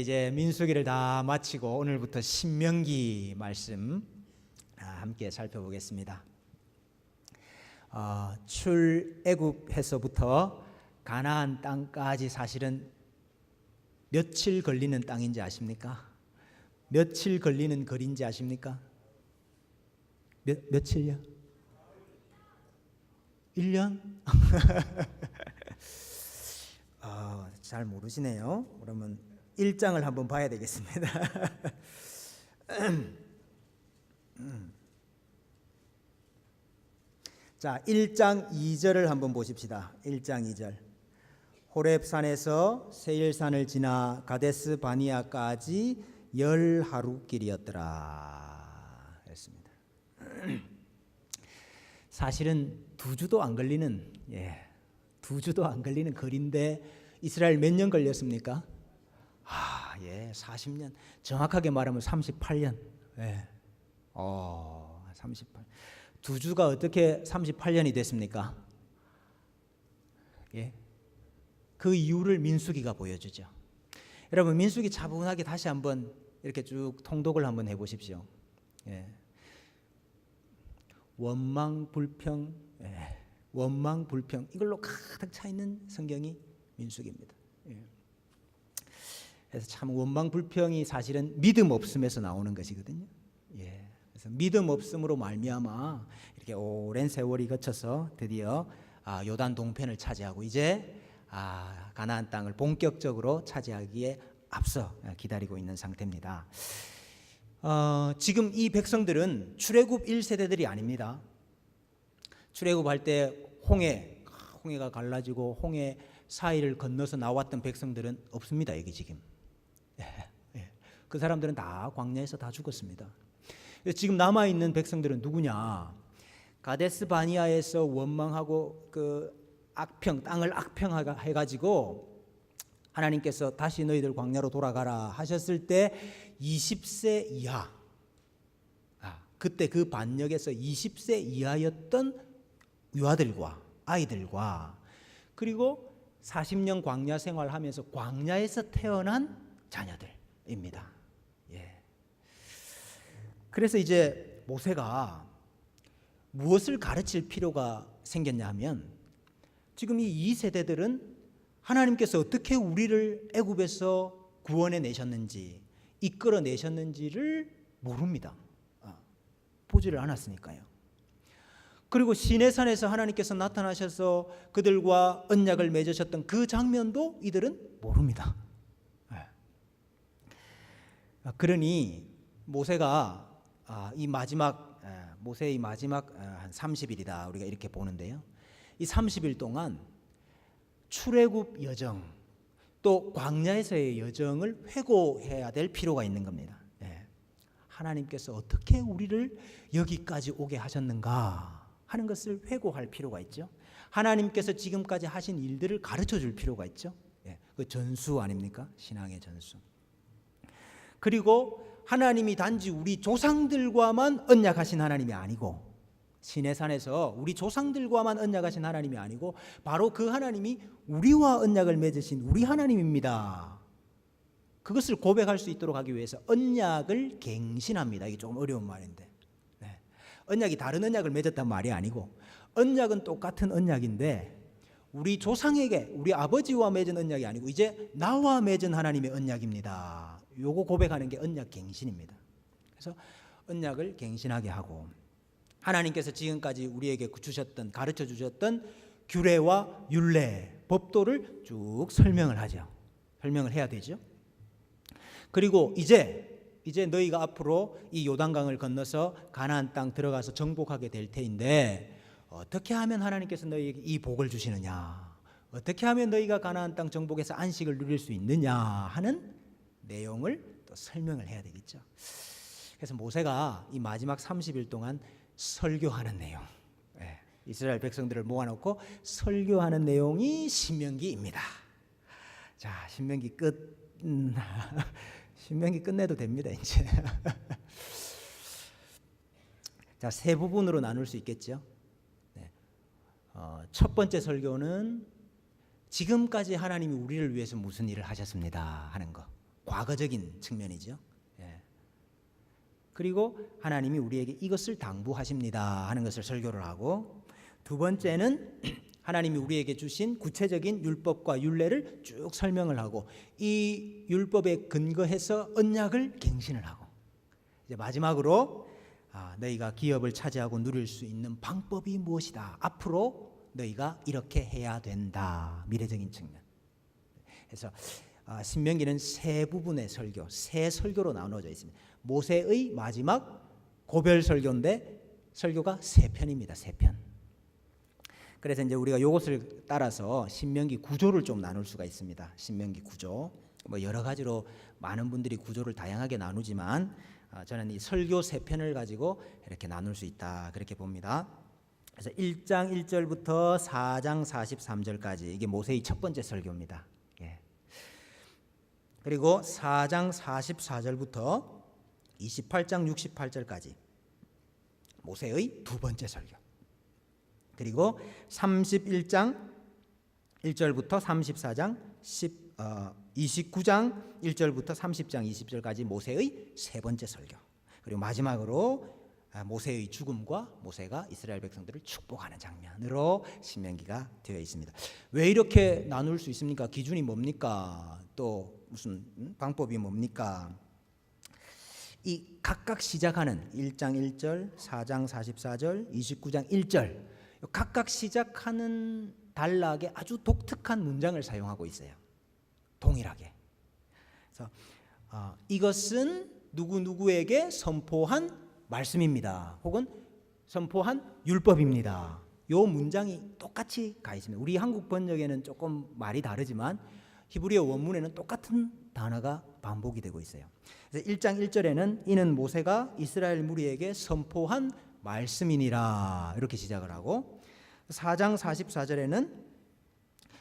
이제 민수기를 다 마치고 오늘부터 신명기 말씀 함께 살펴보겠습니다. 출애굽해서부터 가나안 땅까지 사실은 며칠 걸리는 땅인지 아십니까? 며칠 걸리는 거리인지 아십니까? 며칠요? 1년? 잘 모르시네요. 그러면 1장을 한번 봐야 되겠습니다. 자, 1장 2절을 한번 보십시다. 1장 2절. 호렙산에서 세일산을 지나 가데스 바니아까지 10하루 길이었더라 했습니다. 사실은 2주도 안 걸리는 2주도 안 걸리는 거리인데 이스라엘 몇 년 걸렸습니까? 40년. 정확하게 말하면 38년. 38. 2주가 어떻게 38년이 됐습니까? 그 이유를 민수기가 보여주죠. 여러분, 민수기 차분하게 다시 한번 이렇게 쭉 통독을 한번 해보십시오. 원망 불평, 원망 불평, 이걸로 가득 차 있는 성경이 민수기입니다. 그래서 참 원망 불평이 사실은 믿음 없음에서 나오는 것이거든요. 그래서 믿음 없음으로 말미암아 이렇게 오랜 세월이 거쳐서 드디어 요단 동편을 차지하고 이제 가나안 땅을 본격적으로 차지하기에 앞서 기다리고 있는 상태입니다. 지금 이 백성들은 출애굽 1세대들이 아닙니다. 출애굽할 때 홍해가 갈라지고 홍해 사이를 건너서 나왔던 백성들은 없습니다. 여기 지금 그 사람들은 다 광야에서 다 죽었습니다. 지금 남아있는 백성들은 누구냐? 가데스 바니아에서 원망하고 그 땅을 악평해가지고 하나님께서 다시 너희들 광야로 돌아가라 하셨을 때 20세 이하, 그때 그 반역에서 20세 이하였던 유아들과 아이들과 그리고 40년 광야 생활하면서 광야에서 태어난 자녀들입니다. 그래서 이제 모세가 무엇을 가르칠 필요가 생겼냐 하면 지금 이 2세대들은 하나님께서 어떻게 우리를 애굽에서 구원해 내셨는지 이끌어 내셨는지를 모릅니다. 보지를 않았으니까요. 그리고 시내산에서 하나님께서 나타나셔서 그들과 언약을 맺으셨던 그 장면도 이들은 모릅니다. 그러니 모세가 모세의 마지막 한 30일이다 우리가 이렇게 보는데요. 이 30일 동안 출애굽 여정 또 광야에서의 여정을 회고해야 될 필요가 있는 겁니다. 하나님께서 어떻게 우리를 여기까지 오게 하셨는가 하는 것을 회고할 필요가 있죠. 하나님께서 지금까지 하신 일들을 가르쳐 줄 필요가 있죠. 그 전수 아닙니까? 신앙의 전수. 그리고 하나님이 단지 우리 조상들과만 언약하신 하나님이 아니고 시내산에서 우리 조상들과만 언약하신 하나님이 아니고 바로 그 하나님이 우리와 언약을 맺으신 우리 하나님입니다. 그것을 고백할 수 있도록 하기 위해서 언약을 갱신합니다. 이게 조금 어려운 말인데 언약이 다른 언약을 맺었단 말이 아니고 언약은 똑같은 언약인데 우리 조상에게 우리 아버지와 맺은 언약이 아니고 이제 나와 맺은 하나님의 언약입니다. 요거 고백하는 게 언약 갱신입니다. 그래서 언약을 갱신하게 하고 하나님께서 지금까지 우리에게 주셨던 가르쳐 주셨던 규례와 율례, 법도를 쭉 설명을 하죠. 설명을 해야 되죠. 그리고 이제 너희가 앞으로 이 요단강을 건너서 가나안 땅 들어가서 정복하게 될 테인데 어떻게 하면 하나님께서 너희에게 이 복을 주시느냐, 어떻게 하면 너희가 가나안 땅 정복에서 안식을 누릴 수 있느냐 하는 내용을 또 설명을 해야 되겠죠. 그래서 모세가 이 마지막 30일 동안 설교하는 내용, 이스라엘 백성들을 모아놓고 설교하는 내용이 신명기입니다. 자, 신명기 끝. 신명기 끝내도 됩니다. 이제 자, 세 부분으로 나눌 수 있겠죠. 첫 번째 설교는 지금까지 하나님이 우리를 위해서 무슨 일을 하셨습니다 하는 거. 과거적인 측면이죠. 예. 그리고 하나님이 우리에게 이것을 당부하십니다 하는 것을 설교를 하고, 두 번째는 하나님이 우리에게 주신 구체적인 율법과 율례를 쭉 설명을 하고, 이 율법에 근거해서 언약을 갱신을 하고, 이제 마지막으로 너희가 기업을 차지하고 누릴 수 있는 방법이 무엇이다, 앞으로 너희가 이렇게 해야 된다, 미래적인 측면. 그래서 신명기는 세 부분의 설교, 세 설교로 나누어져 있습니다. 모세의 마지막 고별 설교인데 설교가 세 편입니다. 세 편. 그래서 이제 우리가 이것을 따라서 신명기 구조를 좀 나눌 수가 있습니다. 신명기 구조, 뭐 여러 가지로 많은 분들이 구조를 다양하게 나누지만 저는 이 설교 세 편을 가지고 이렇게 나눌 수 있다, 그렇게 봅니다. 그래서 1장 1절부터 4장 43절까지 이게 모세의 첫 번째 설교입니다. 예. 그리고 4장 44절부터 28장 68절까지 모세의 두 번째 설교. 그리고 31장 1절부터 34장 29장 1절부터 30장 20절까지 모세의 세 번째 설교. 그리고 마지막으로 모세의 죽음과 모세가 이스라엘 백성들을 축복하는 장면으로 신명기가 되어 있습니다. 왜 이렇게 나눌 수 있습니까? 기준이 뭡니까? 또 무슨 방법이 뭡니까? 이 각각 시작하는 1장 1절, 4장 44절, 29장 1절 각각 시작하는 단락에 아주 독특한 문장을 사용하고 있어요. 동일하게. 그래서 이것은 누구누구에게 선포한 말씀입니다, 혹은 선포한 율법입니다. 이 문장이 똑같이 가 있습니다. 우리 한국 번역에는 조금 말이 다르지만 히브리어 원문에는 똑같은 단어가 반복이 되고 있어요. 그래서 1장 1절에는 이는 모세가 이스라엘 무리에게 선포한 말씀이니라, 이렇게 시작을 하고, 4장 44절에는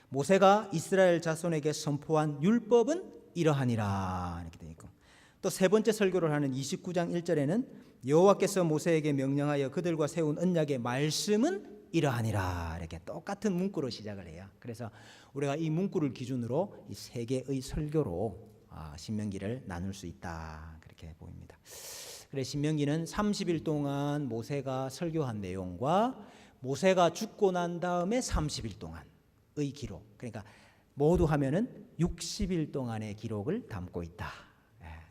모세가 이스라엘 자손에게 선포한 율법은 이러하니라, 이렇게 되어 있고, 또 세 번째 설교를 하는 29장 1절에는 여호와께서 모세에게 명령하여 그들과 세운 언약의 말씀은 이러하니라, 이렇게 똑같은 문구로 시작을 해요. 그래서 우리가 이 문구를 기준으로 이 세 개의 설교로 신명기를 나눌 수 있다, 그렇게 보입니다. 그래서 신명기는 30일 동안 모세가 설교한 내용과 모세가 죽고 난 다음에 30일 동안의 기록, 그러니까 모두 하면은 60일 동안의 기록을 담고 있다,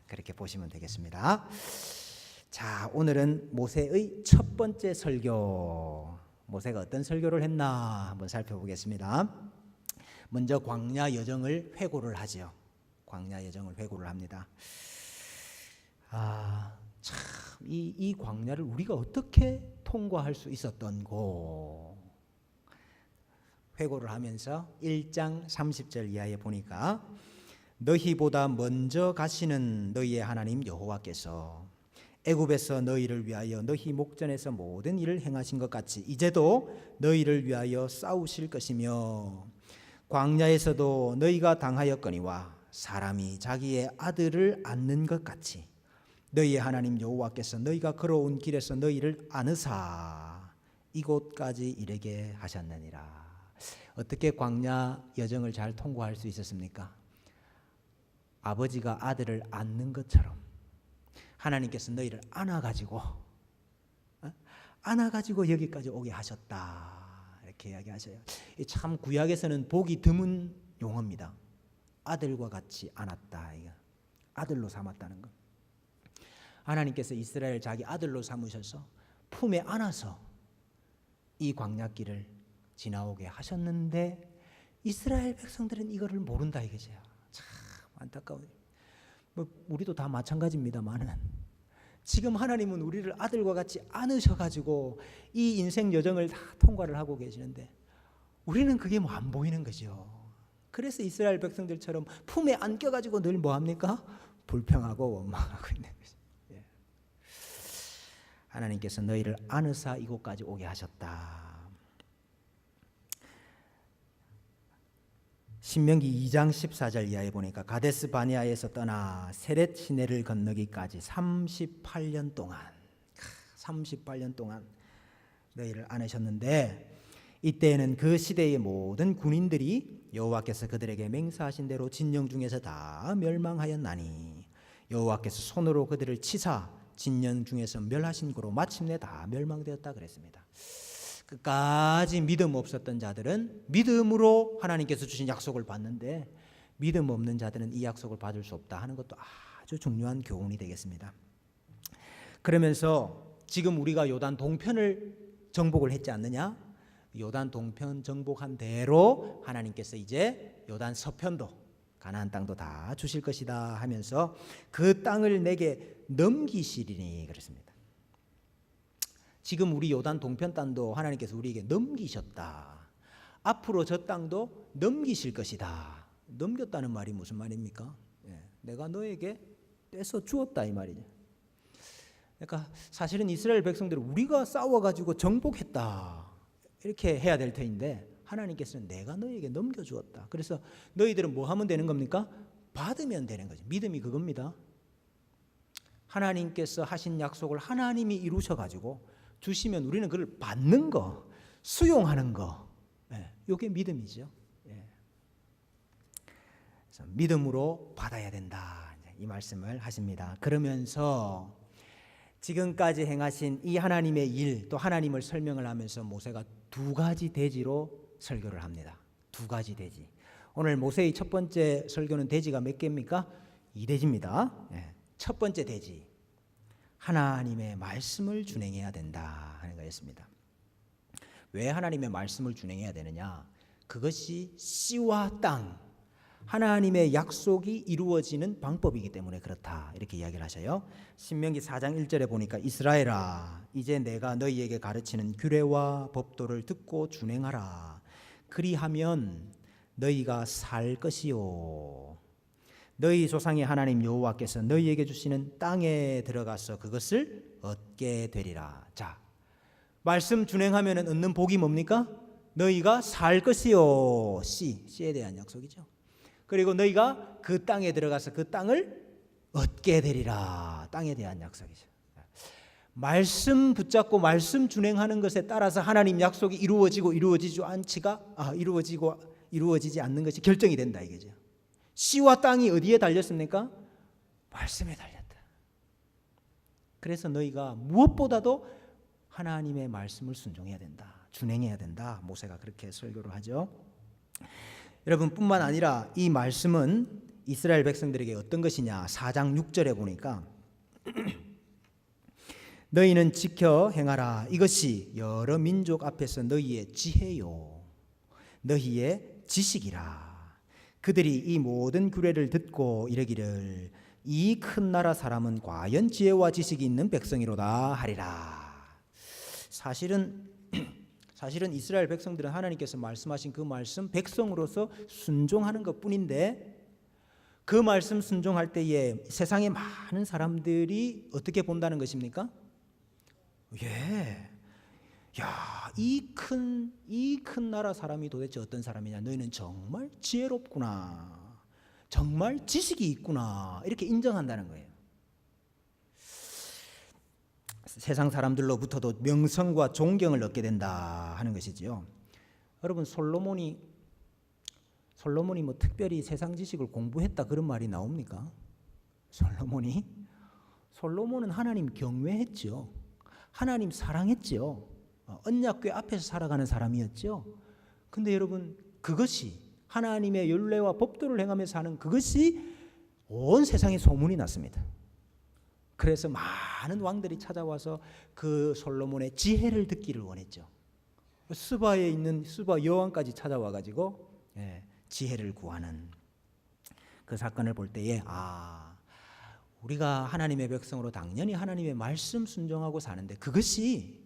그렇게 보시면 되겠습니다. 자, 오늘은 모세의 첫 번째 설교, 모세가 어떤 설교를 했나 한번 살펴보겠습니다. 먼저 광야 여정을 회고를 하죠. 광야 여정을 회고를 합니다. 참, 이 광야를 우리가 어떻게 통과할 수 있었던고 회고를 하면서 1장 30절 이하에 보니까, 너희보다 먼저 가시는 너희의 하나님 여호와께서 애굽에서 너희를 위하여 너희 목전에서 모든 일을 행하신 것 같이 이제도 너희를 위하여 싸우실 것이며, 광야에서도 너희가 당하였거니와 사람이 자기의 아들을 안는 것 같이 너희의 하나님 여호와께서 너희가 걸어온 길에서 너희를 안으사 이곳까지 이르게 하셨느니라. 어떻게 광야 여정을 잘 통과할 수 있었습니까? 아버지가 아들을 안는 것처럼 하나님께서 너희를 안아가지고 여기까지 오게 하셨다, 이렇게 이야기하셔요. 참 구약에서는 보기 드문 용어입니다. 아들과 같이 안았다, 이거 아들로 삼았다는 것. 하나님께서 이스라엘 자기 아들로 삼으셔서 품에 안아서 이 광야길을 지나오게 하셨는데 이스라엘 백성들은 이거를 모른다 이거죠. 참 안타까워요. 뭐 우리도 다 마찬가지입니다만은 지금 하나님은 우리를 아들과 같이 안으셔가지고 이 인생 여정을 다 통과를 하고 계시는데 우리는 그게 뭐 안 보이는 거죠. 그래서 이스라엘 백성들처럼 품에 안겨가지고 늘 뭐합니까? 불평하고 원망하고 있는 거죠. 예. 하나님께서 너희를 안으사 이곳까지 오게 하셨다. 신명기 2장 14절 이하에 보니까 가데스 바네아에서 떠나 세렛 시내를 건너기까지 38년 동안 너희를 안으셨는데, 이때에는 그 시대의 모든 군인들이 여호와께서 그들에게 맹세하신 대로 진영 중에서 다 멸망하였나니 여호와께서 손으로 그들을 치사 진영 중에서 멸하신 거로 마침내 다 멸망되었다 그랬습니다. 끝까지 믿음 없었던 자들은 믿음으로 하나님께서 주신 약속을 받는데 믿음 없는 자들은 이 약속을 받을 수 없다 하는 것도 아주 중요한 교훈이 되겠습니다. 그러면서 지금 우리가 요단 동편을 정복을 했지 않느냐? 요단 동편 정복한 대로 하나님께서 이제 요단 서편도 가나안 땅도 다 주실 것이다 하면서 그 땅을 내게 넘기시리니 그랬습니다. 지금 우리 요단 동편 땅도 하나님께서 우리에게 넘기셨다. 앞으로 저 땅도 넘기실 것이다. 넘겼다는 말이 무슨 말입니까? 내가 너에게 떼서 주었다 이 말이죠. 그러니까 사실은 이스라엘 백성들은 우리가 싸워가지고 정복했다 이렇게 해야 될 터인데 하나님께서는 내가 너에게 넘겨주었다. 그래서 너희들은 뭐 하면 되는 겁니까? 받으면 되는 거죠. 믿음이 그겁니다. 하나님께서 하신 약속을 하나님이 이루셔가지고 주시면 우리는 그걸 받는 거, 수용하는 거, 이게 믿음이죠. 그래서 믿음으로 받아야 된다 이 말씀을 하십니다. 그러면서 지금까지 행하신 이 하나님의 일, 또 하나님을 설명을 하면서 모세가 두 가지 대지로 설교를 합니다. 두 가지 대지. 오늘 모세의 첫 번째 설교는 대지가 몇 개입니까? 2대지입니다. 첫 번째 대지, 하나님의 말씀을 준행해야 된다 하는 거였습니다. 왜 하나님의 말씀을 준행해야 되느냐? 그것이 씨와 땅, 하나님의 약속이 이루어지는 방법이기 때문에 그렇다 이렇게 이야기를 하셔요. 신명기 4장 1절에 보니까 이스라엘아 이제 내가 너희에게 가르치는 규례와 법도를 듣고 준행하라. 그리하면 너희가 살 것이요 너희 조상의 하나님 여호와께서 너희에게 주시는 땅에 들어가서 그것을 얻게 되리라. 자, 말씀 준행하면 얻는 복이 뭡니까? 너희가 살 것이요. 씨에 대한 약속이죠. 그리고 너희가 그 땅에 들어가서 그 땅을 얻게 되리라. 땅에 대한 약속이죠. 말씀 붙잡고 말씀 준행하는 것에 따라서 하나님 약속이 이루어지고 이루어지지 않는 것이 결정이 된다 이거죠. 씨와 땅이 어디에 달렸습니까? 말씀에 달렸다. 그래서 너희가 무엇보다도 하나님의 말씀을 순종해야 된다. 준행해야 된다. 모세가 그렇게 설교를 하죠. 여러분 뿐만 아니라 이 말씀은 이스라엘 백성들에게 어떤 것이냐? 4장 6절에 보니까 너희는 지켜 행하라. 이것이 여러 민족 앞에서 너희의 지혜요 너희의 지식이라. 그들이 이 모든 규례를 듣고 이르기를 이 큰 나라 사람은 과연 지혜와 지식이 있는 백성이로다 하리라. 사실은 이스라엘 백성들은 하나님께서 말씀하신 그 말씀 백성으로서 순종하는 것뿐인데 그 말씀 순종할 때에 세상의 많은 사람들이 어떻게 본다는 것입니까? 이 큰 나라 사람이 도대체 어떤 사람이냐? 너희는 정말 지혜롭구나. 정말 지식이 있구나. 이렇게 인정한다는 거예요. 세상 사람들로부터도 명성과 존경을 얻게 된다 하는 것이지요. 여러분 솔로몬이 뭐 특별히 세상 지식을 공부했다 그런 말이 나옵니까? 솔로몬은 하나님 경외했죠. 하나님 사랑했죠. 언약궤 앞에서 살아가는 사람이었죠. 근데 여러분 그것이 하나님의 율례와 법도를 행하며 사는 그것이 온 세상에 소문이 났습니다. 그래서 많은 왕들이 찾아와서 그 솔로몬의 지혜를 듣기를 원했죠. 스바에 있는 스바 여왕까지 찾아와 가지고 지혜를 구하는 그 사건을 볼 때에 우리가 하나님의 백성으로 당연히 하나님의 말씀 순종하고 사는데 그것이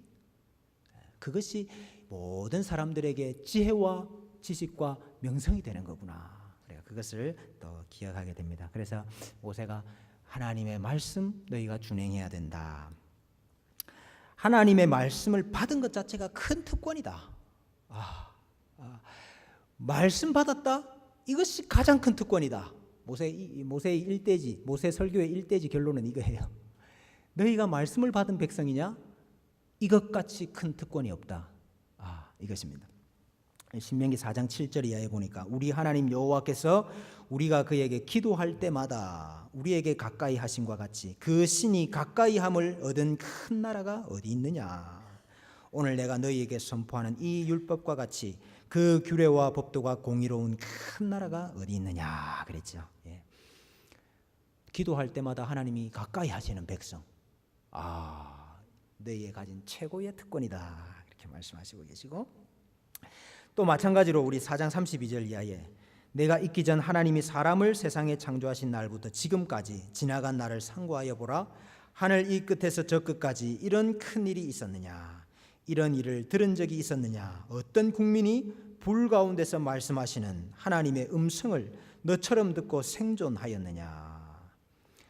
모든 사람들에게 지혜와 지식과 명성이 되는 거구나. 그것을 또 기억하게 됩니다. 그래서 모세가 하나님의 말씀 너희가 준행해야 된다. 하나님의 말씀을 받은 것 자체가 큰 특권이다. 말씀 받았다? 이것이 가장 큰 특권이다. 모세의 일대지, 모세 설교의 일대지 결론은 이거예요. 너희가 말씀을 받은 백성이냐? 이것같이 큰 특권이 없다. 이것입니다. 신명기 4장 7절 이하에 보니까 우리 하나님 여호와께서 우리가 그에게 기도할 때마다 우리에게 가까이 하심과 같이 그 신이 가까이 함을 얻은 큰 나라가 어디 있느냐. 오늘 내가 너희에게 선포하는 이 율법과 같이 그 규례와 법도가 공의로운 큰 나라가 어디 있느냐 그랬죠. 예. 기도할 때마다 하나님이 가까이 하시는 백성, 너희에 가진 최고의 특권이다 이렇게 말씀하시고 계시고, 또 마찬가지로 우리 4장 32절 이하에 내가 있기 전 하나님이 사람을 세상에 창조하신 날부터 지금까지 지나간 날을 상고하여 보라. 하늘 이 끝에서 저 끝까지 이런 큰 일이 있었느냐. 이런 일을 들은 적이 있었느냐. 어떤 국민이 불 가운데서 말씀하시는 하나님의 음성을 너처럼 듣고 생존하였느냐.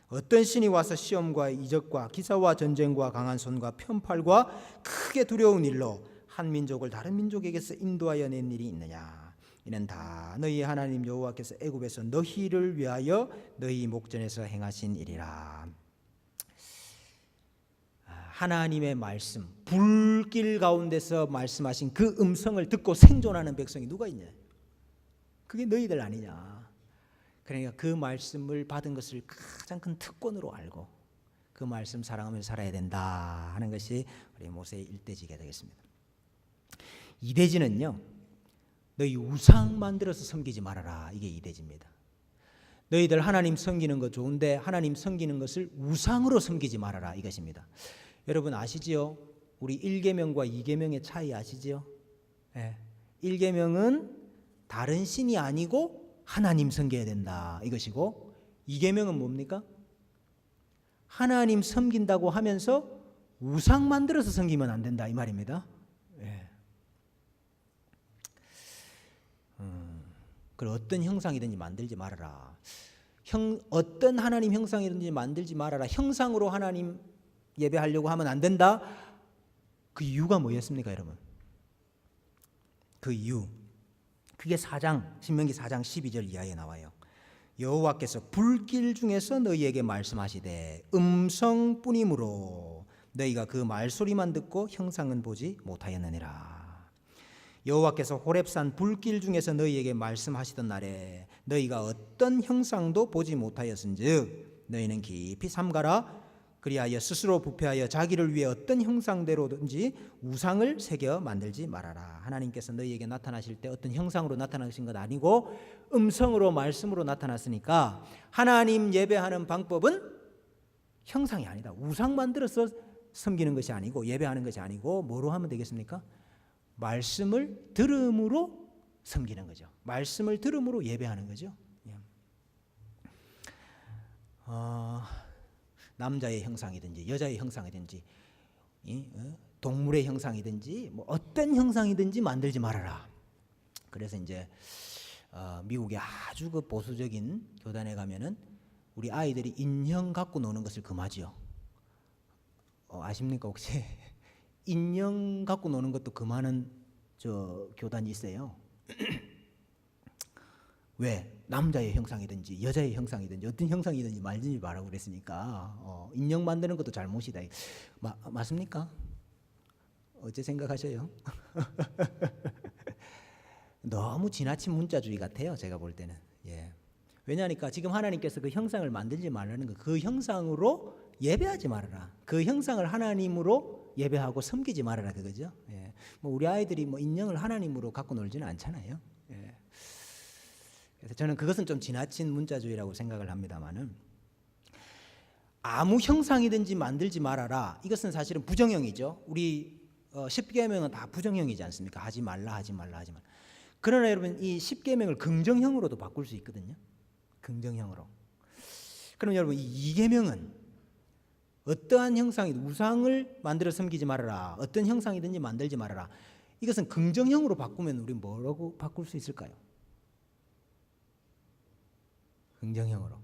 어떤 신이 와서 시험과 이적과 기사와 전쟁과 강한 손과 편팔과 크게 두려운 일로 한 민족을 다른 민족에게서 인도하여 낸 일이 있느냐. 이는 다 너희 하나님 여호와께서 애굽에서 너희를 위하여 너희 목전에서 행하신 일이라. 하나님의 말씀, 불길 가운데서 말씀하신 그 음성을 듣고 생존하는 백성이 누가 있냐? 그게 너희들 아니냐. 그러니까 그 말씀을 받은 것을 가장 큰 특권으로 알고 그 말씀 사랑하며 살아야 된다 하는 것이 우리 모세의 일대지가 되겠습니다. 이대지는요, 너희 우상 만들어서 섬기지 말아라. 이게 이대지입니다. 너희들 하나님 섬기는 거 좋은데 하나님 섬기는 것을 우상으로 섬기지 말아라 이것입니다. 여러분 아시지요? 우리 1계명과 2계명의 차이 아시지요? 네. 1계명은 다른 신이 아니고 하나님 섬겨야 된다 이것이고, 2계명은 뭡니까? 하나님 섬긴다고 하면서 우상 만들어서 섬기면 안 된다 이 말입니다. 네. 그리고 어떤 형상이든지 만들지 말아라. 어떤 하나님 형상이든지 만들지 말아라. 형상으로 하나님 예배하려고 하면 안 된다. 그 이유가 뭐였습니까, 여러분? 그 이유, 그게 신명기 4장 12절 이하에 나와요. 여호와께서 불길 중에서 너희에게 말씀하시되 음성뿐이므로 너희가 그 말소리만 듣고 형상은 보지 못하였느니라. 여호와께서 호렙산 불길 중에서 너희에게 말씀하시던 날에 너희가 어떤 형상도 보지 못하였은즉 너희는 깊이 삼가라. 그리하여 스스로 부패하여 자기를 위해 어떤 형상대로든지 우상을 새겨 만들지 말아라. 하나님께서 너희에게 나타나실 때 어떤 형상으로 나타나신 것 아니고 음성으로 말씀으로 나타났으니까 하나님 예배하는 방법은 형상이 아니다. 우상 만들어서 섬기는 것이 아니고 예배하는 것이 아니고 뭐로 하면 되겠습니까? 말씀을 들음으로 섬기는 거죠. 말씀을 들음으로 예배하는 거죠. 남자의 형상이든지 여자의 형상이든지 동물의 형상이든지 뭐 어떤 형상이든지 만들지 말아라. 그래서 이제 미국의 아주 그 보수적인 교단에 가면은 우리 아이들이 인형 갖고 노는 것을 금하지요. 아십니까 혹시? 인형 갖고 노는 것도 금하는 저 교단이 있어요. 왜? 남자의 형상이든지 여자의 형상이든지 어떤 형상이든지 말지 말라고 그랬으니까 인형 만드는 것도 잘못이다. 맞습니까? 어째 생각하셔요? 너무 지나친 문자주의 같아요. 제가 볼 때는. 예. 왜냐하니까 지금 하나님께서 그 형상을 만들지 말라는 거, 그 형상으로 예배하지 말아라. 그 형상을 하나님으로 예배하고 섬기지 말아라 그거죠. 예. 뭐 우리 아이들이 뭐 인형을 하나님으로 갖고 놀지는 않잖아요. 예. 그래서 저는 그것은 좀 지나친 문자주의라고 생각을 합니다만은, 아무 형상이든지 만들지 말아라. 이것은 사실은 부정형이죠. 우리 10계명은 다 부정형이지 않습니까? 하지 말라, 하지 말라, 하지 말라. 그러나 여러분 이 10계명을 긍정형으로도 바꿀 수 있거든요. 긍정형으로. 그럼 여러분 이 2계명은 어떠한 형상이든 우상을 만들어 섬기지 말아라. 어떤 형상이든지 만들지 말아라. 이것은 긍정형으로 바꾸면 우리 뭐라고 바꿀 수 있을까요? 긍정형으로.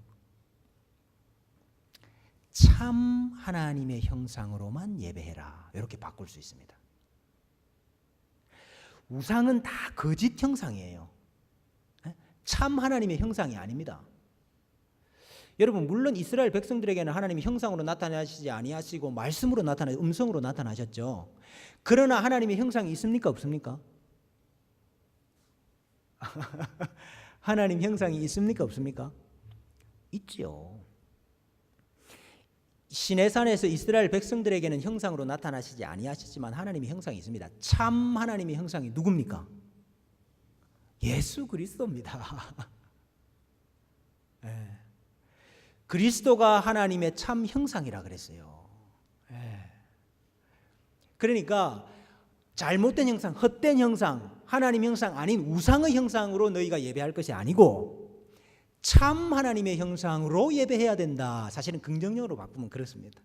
참 하나님의 형상으로만 예배해라. 이렇게 바꿀 수 있습니다. 우상은 다 거짓 형상이에요. 참 하나님의 형상이 아닙니다. 여러분 물론 이스라엘 백성들에게는 하나님이 형상으로 나타나시지 아니하시고 말씀으로 음성으로 나타나셨죠. 그러나 하나님의 형상이 있습니까 없습니까? 하나님 형상이 있습니까 없습니까? 있지요. 시내산에서 이스라엘 백성들에게는 형상으로 나타나시지 아니하셨지만 하나님의 형상이 있습니다. 참 하나님의 형상이 누굽니까? 예수 그리스도입니다. 예. 그리스도가 하나님의 참 형상이라 그랬어요. 예. 그러니까 잘못된 형상, 헛된 형상, 하나님 형상 아닌 우상의 형상으로 너희가 예배할 것이 아니고 참 하나님의 형상으로 예배해야 된다. 사실은 긍정적으로 바꾸면 그렇습니다.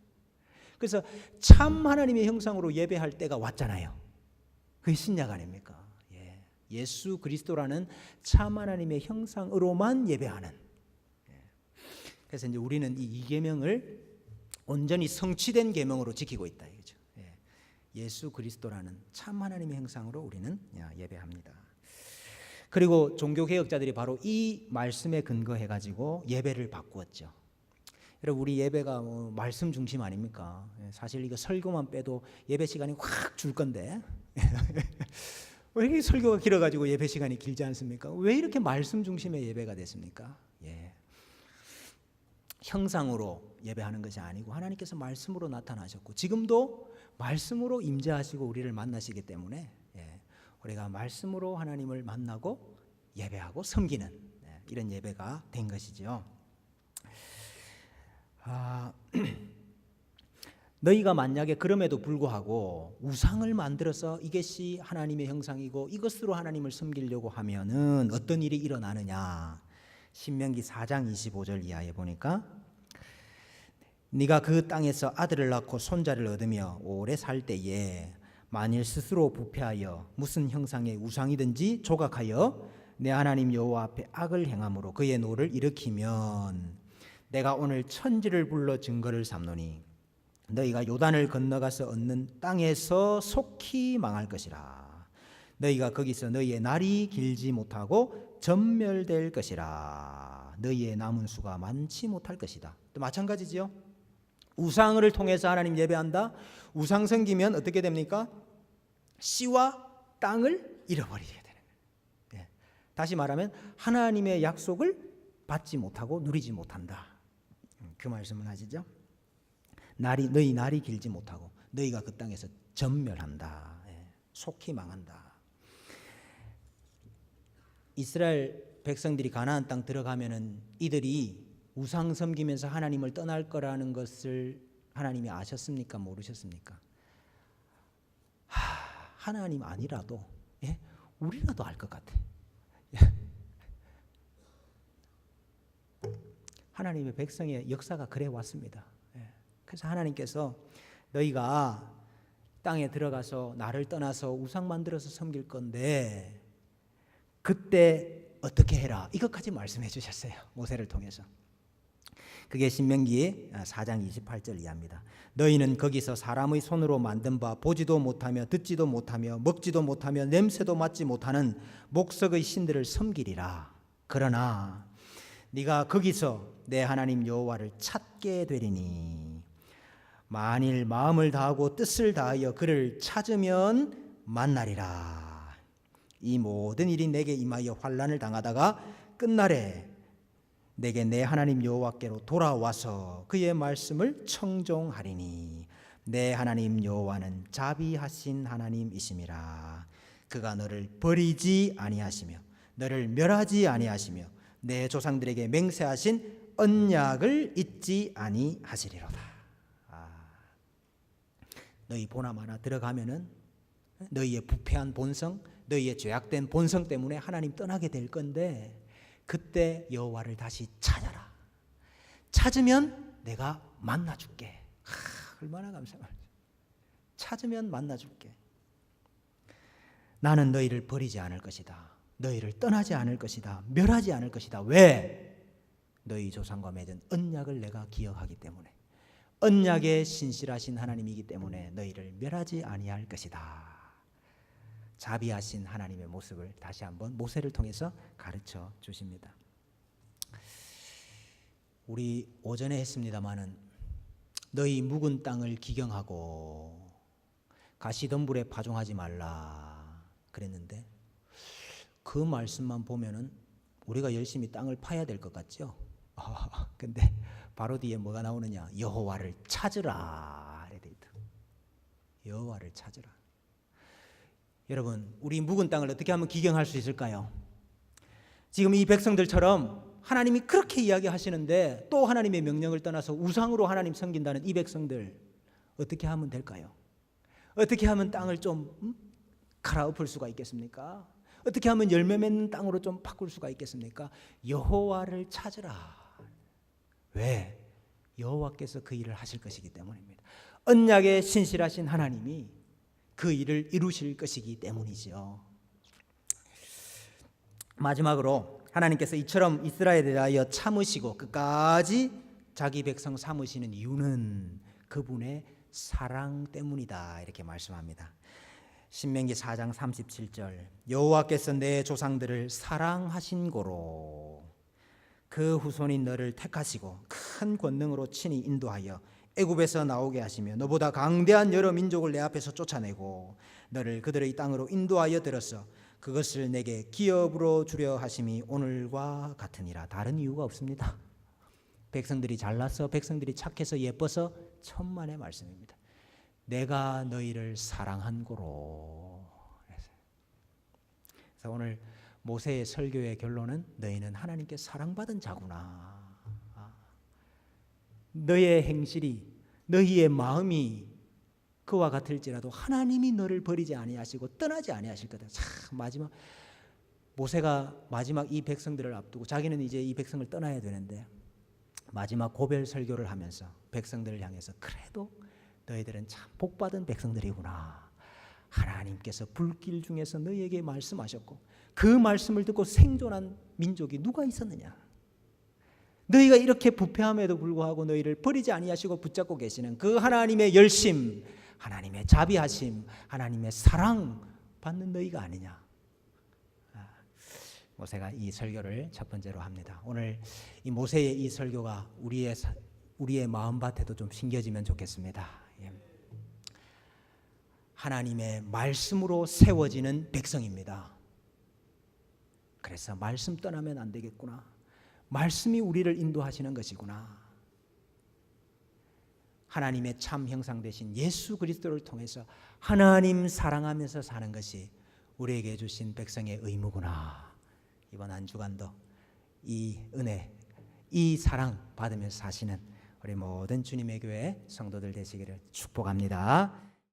그래서 참 하나님의 형상으로 예배할 때가 왔잖아요. 그게 신약 아닙니까? 예. 예수 그리스도라는 참 하나님의 형상으로만 예배하는. 예. 그래서 이제 우리는 이 계명을 온전히 성취된 계명으로 지키고 있다 이거죠. 예. 예수 그리스도라는 참 하나님의 형상으로 우리는 예배합니다. 그리고 종교개혁자들이 바로 이 말씀에 근거해 가지고 예배를 바꾸었죠. 여러분 우리 예배가 말씀 중심 아닙니까? 사실 이거 설교만 빼도 예배 시간이 확 줄 건데 왜 이렇게 설교가 길어가지고 예배 시간이 길지 않습니까? 왜 이렇게 말씀 중심의 예배가 됐습니까? 예. 형상으로 예배하는 것이 아니고 하나님께서 말씀으로 나타나셨고 지금도 말씀으로 임재하시고 우리를 만나시기 때문에 우리가 말씀으로 하나님을 만나고 예배하고 섬기는 이런 예배가 된 것이지요. 너희가 만약에 그럼에도 불구하고 우상을 만들어서 이것이 하나님의 형상이고 이것으로 하나님을 섬기려고 하면은 어떤 일이 일어나느냐. 신명기 4장 25절 이하에 보니까 네가 그 땅에서 아들을 낳고 손자를 얻으며 오래 살 때에 만일 스스로 부패하여 무슨 형상의 우상이든지 조각하여 내 하나님 여호와 앞에 악을 행함으로 그의 노를 일으키면 내가 오늘 천지를 불러 증거를 삼노니 너희가 요단을 건너가서 얻는 땅에서 속히 망할 것이라. 너희가 거기서 너희의 날이 길지 못하고 전멸될 것이라. 너희의 남은 수가 많지 못할 것이다. 또 마찬가지지요. 우상을 통해서 하나님 예배한다. 우상 섬기면 어떻게 됩니까? 씨와 땅을 잃어버리게 되는 거예요. 다시 말하면 하나님의 약속을 받지 못하고 누리지 못한다. 그 말씀을 하시죠. 너희 날이 길지 못하고 너희가 그 땅에서 전멸한다. 속히 망한다. 이스라엘 백성들이 가나안 땅 들어가면은 이들이 우상 섬기면서 하나님을 떠날 거라는 것을 하나님이 아셨습니까? 모르셨습니까? 하나님 아니라도 우리라도 알 것 같아. 하나님의 백성의 역사가 그래 왔습니다. 그래서 하나님께서 너희가 땅에 들어가서 나를 떠나서 우상 만들어서 섬길 건데 그때 어떻게 해라 이것까지 말씀해 주셨어요. 모세를 통해서. 그게 신명기 4장 28절 이하입니다. 너희는 거기서 사람의 손으로 만든 바 보지도 못하며 듣지도 못하며 먹지도 못하며 냄새도 맡지 못하는 목석의 신들을 섬기리라. 그러나 네가 거기서 내 하나님 여호와를 찾게 되리니 만일 마음을 다하고 뜻을 다하여 그를 찾으면 만나리라. 이 모든 일이 내게 임하여 환난을 당하다가 끝날에 내게 내 하나님 여호와께로 돌아와서 그의 말씀을 청종하리니 내 하나님 여호와는 자비하신 하나님이심이라. 그가 너를 버리지 아니하시며 너를 멸하지 아니하시며 내 조상들에게 맹세하신 언약을 잊지 아니하시리로다. 너희 보나마나 들어가면은 너희의 부패한 본성, 너희의 죄악된 본성 때문에 하나님 떠나게 될 건데 그때 여호와를 다시 찾아라. 찾으면 내가 만나줄게. 얼마나 감사합니다. 찾으면 만나줄게. 나는 너희를 버리지 않을 것이다. 너희를 떠나지 않을 것이다. 멸하지 않을 것이다. 왜? 너희 조상과 맺은 언약을 내가 기억하기 때문에. 언약에 신실하신 하나님이기 때문에 너희를 멸하지 아니할 것이다. 자비하신 하나님의 모습을 다시 한번 모세를 통해서 가르쳐 주십니다. 우리 오전에 했습니다마는 너희 묵은 땅을 기경하고 가시덤불에 파종하지 말라 그랬는데 그 말씀만 보면은 우리가 열심히 땅을 파야 될 것 같죠? 근데 바로 뒤에 뭐가 나오느냐? 여호와를 찾으라. 이래 돼 있다. 여호와를 찾으라. 여러분, 우리 묵은 땅을 어떻게 하면 기경할 수 있을까요? 지금 이 백성들처럼 하나님이 그렇게 이야기하시는데 또 하나님의 명령을 떠나서 우상으로 하나님 섬긴다는 이 백성들 어떻게 하면 될까요? 어떻게 하면 땅을 좀 갈아엎을 수가 있겠습니까? 어떻게 하면 열매 맺는 땅으로 좀 바꿀 수가 있겠습니까? 여호와를 찾으라. 왜? 여호와께서 그 일을 하실 것이기 때문입니다. 언약에 신실하신 하나님이 그 일을 이루실 것이기 때문이죠. 마지막으로 하나님께서 이처럼 이스라엘에 대하여 참으시고 끝까지 자기 백성 삼으시는 이유는 그분의 사랑 때문이다. 이렇게 말씀합니다. 신명기 4장 37절 여호와께서 내 조상들을 사랑하신 고로 그 후손인 너를 택하시고 큰 권능으로 친히 인도하여 애굽에서 나오게 하시며 너보다 강대한 여러 민족을 내 앞에서 쫓아내고 너를 그들의 땅으로 인도하여 들었어 그것을 내게 기업으로 주려 하심이 오늘과 같으니라. 다른 이유가 없습니다. 백성들이 잘나서 백성들이 착해서 예뻐서 천만의 말씀입니다. 내가 너희를 사랑한 고로. 그래서 오늘 모세의 설교의 결론은 너희는 하나님께 사랑받은 자구나. 너의 행실이 너희의 마음이 그와 같을지라도 하나님이 너를 버리지 아니하시고 떠나지 아니하실 거다. 참 마지막 모세가 마지막 이 백성들을 앞두고 자기는 이제 이 백성을 떠나야 되는데 마지막 고별 설교를 하면서 백성들을 향해서 그래도 너희들은 참 복받은 백성들이구나. 하나님께서 불길 중에서 너희에게 말씀하셨고 그 말씀을 듣고 생존한 민족이 누가 있었느냐. 너희가 이렇게 부패함에도 불구하고 너희를 버리지 아니하시고 붙잡고 계시는 그 하나님의 열심, 하나님의 자비하심, 하나님의 사랑 받는 너희가 아니냐. 모세가 이 설교를 첫 번째로 합니다. 오늘 이 모세의 이 설교가 우리의 마음밭에도 좀 심겨지면 좋겠습니다. 하나님의 말씀으로 세워지는 백성입니다. 그래서 말씀 떠나면 안 되겠구나. 말씀이 우리를 인도하시는 것이구나. 하나님의 참 형상 되신 예수 그리스도를 통해서 하나님 사랑하면서 사는 것이 우리에게 주신 백성의 의무구나. 이번 한 주간도 이 은혜, 이 사랑 받으면서 사시는 우리 모든 주님의 교회 성도들 되시기를 축복합니다.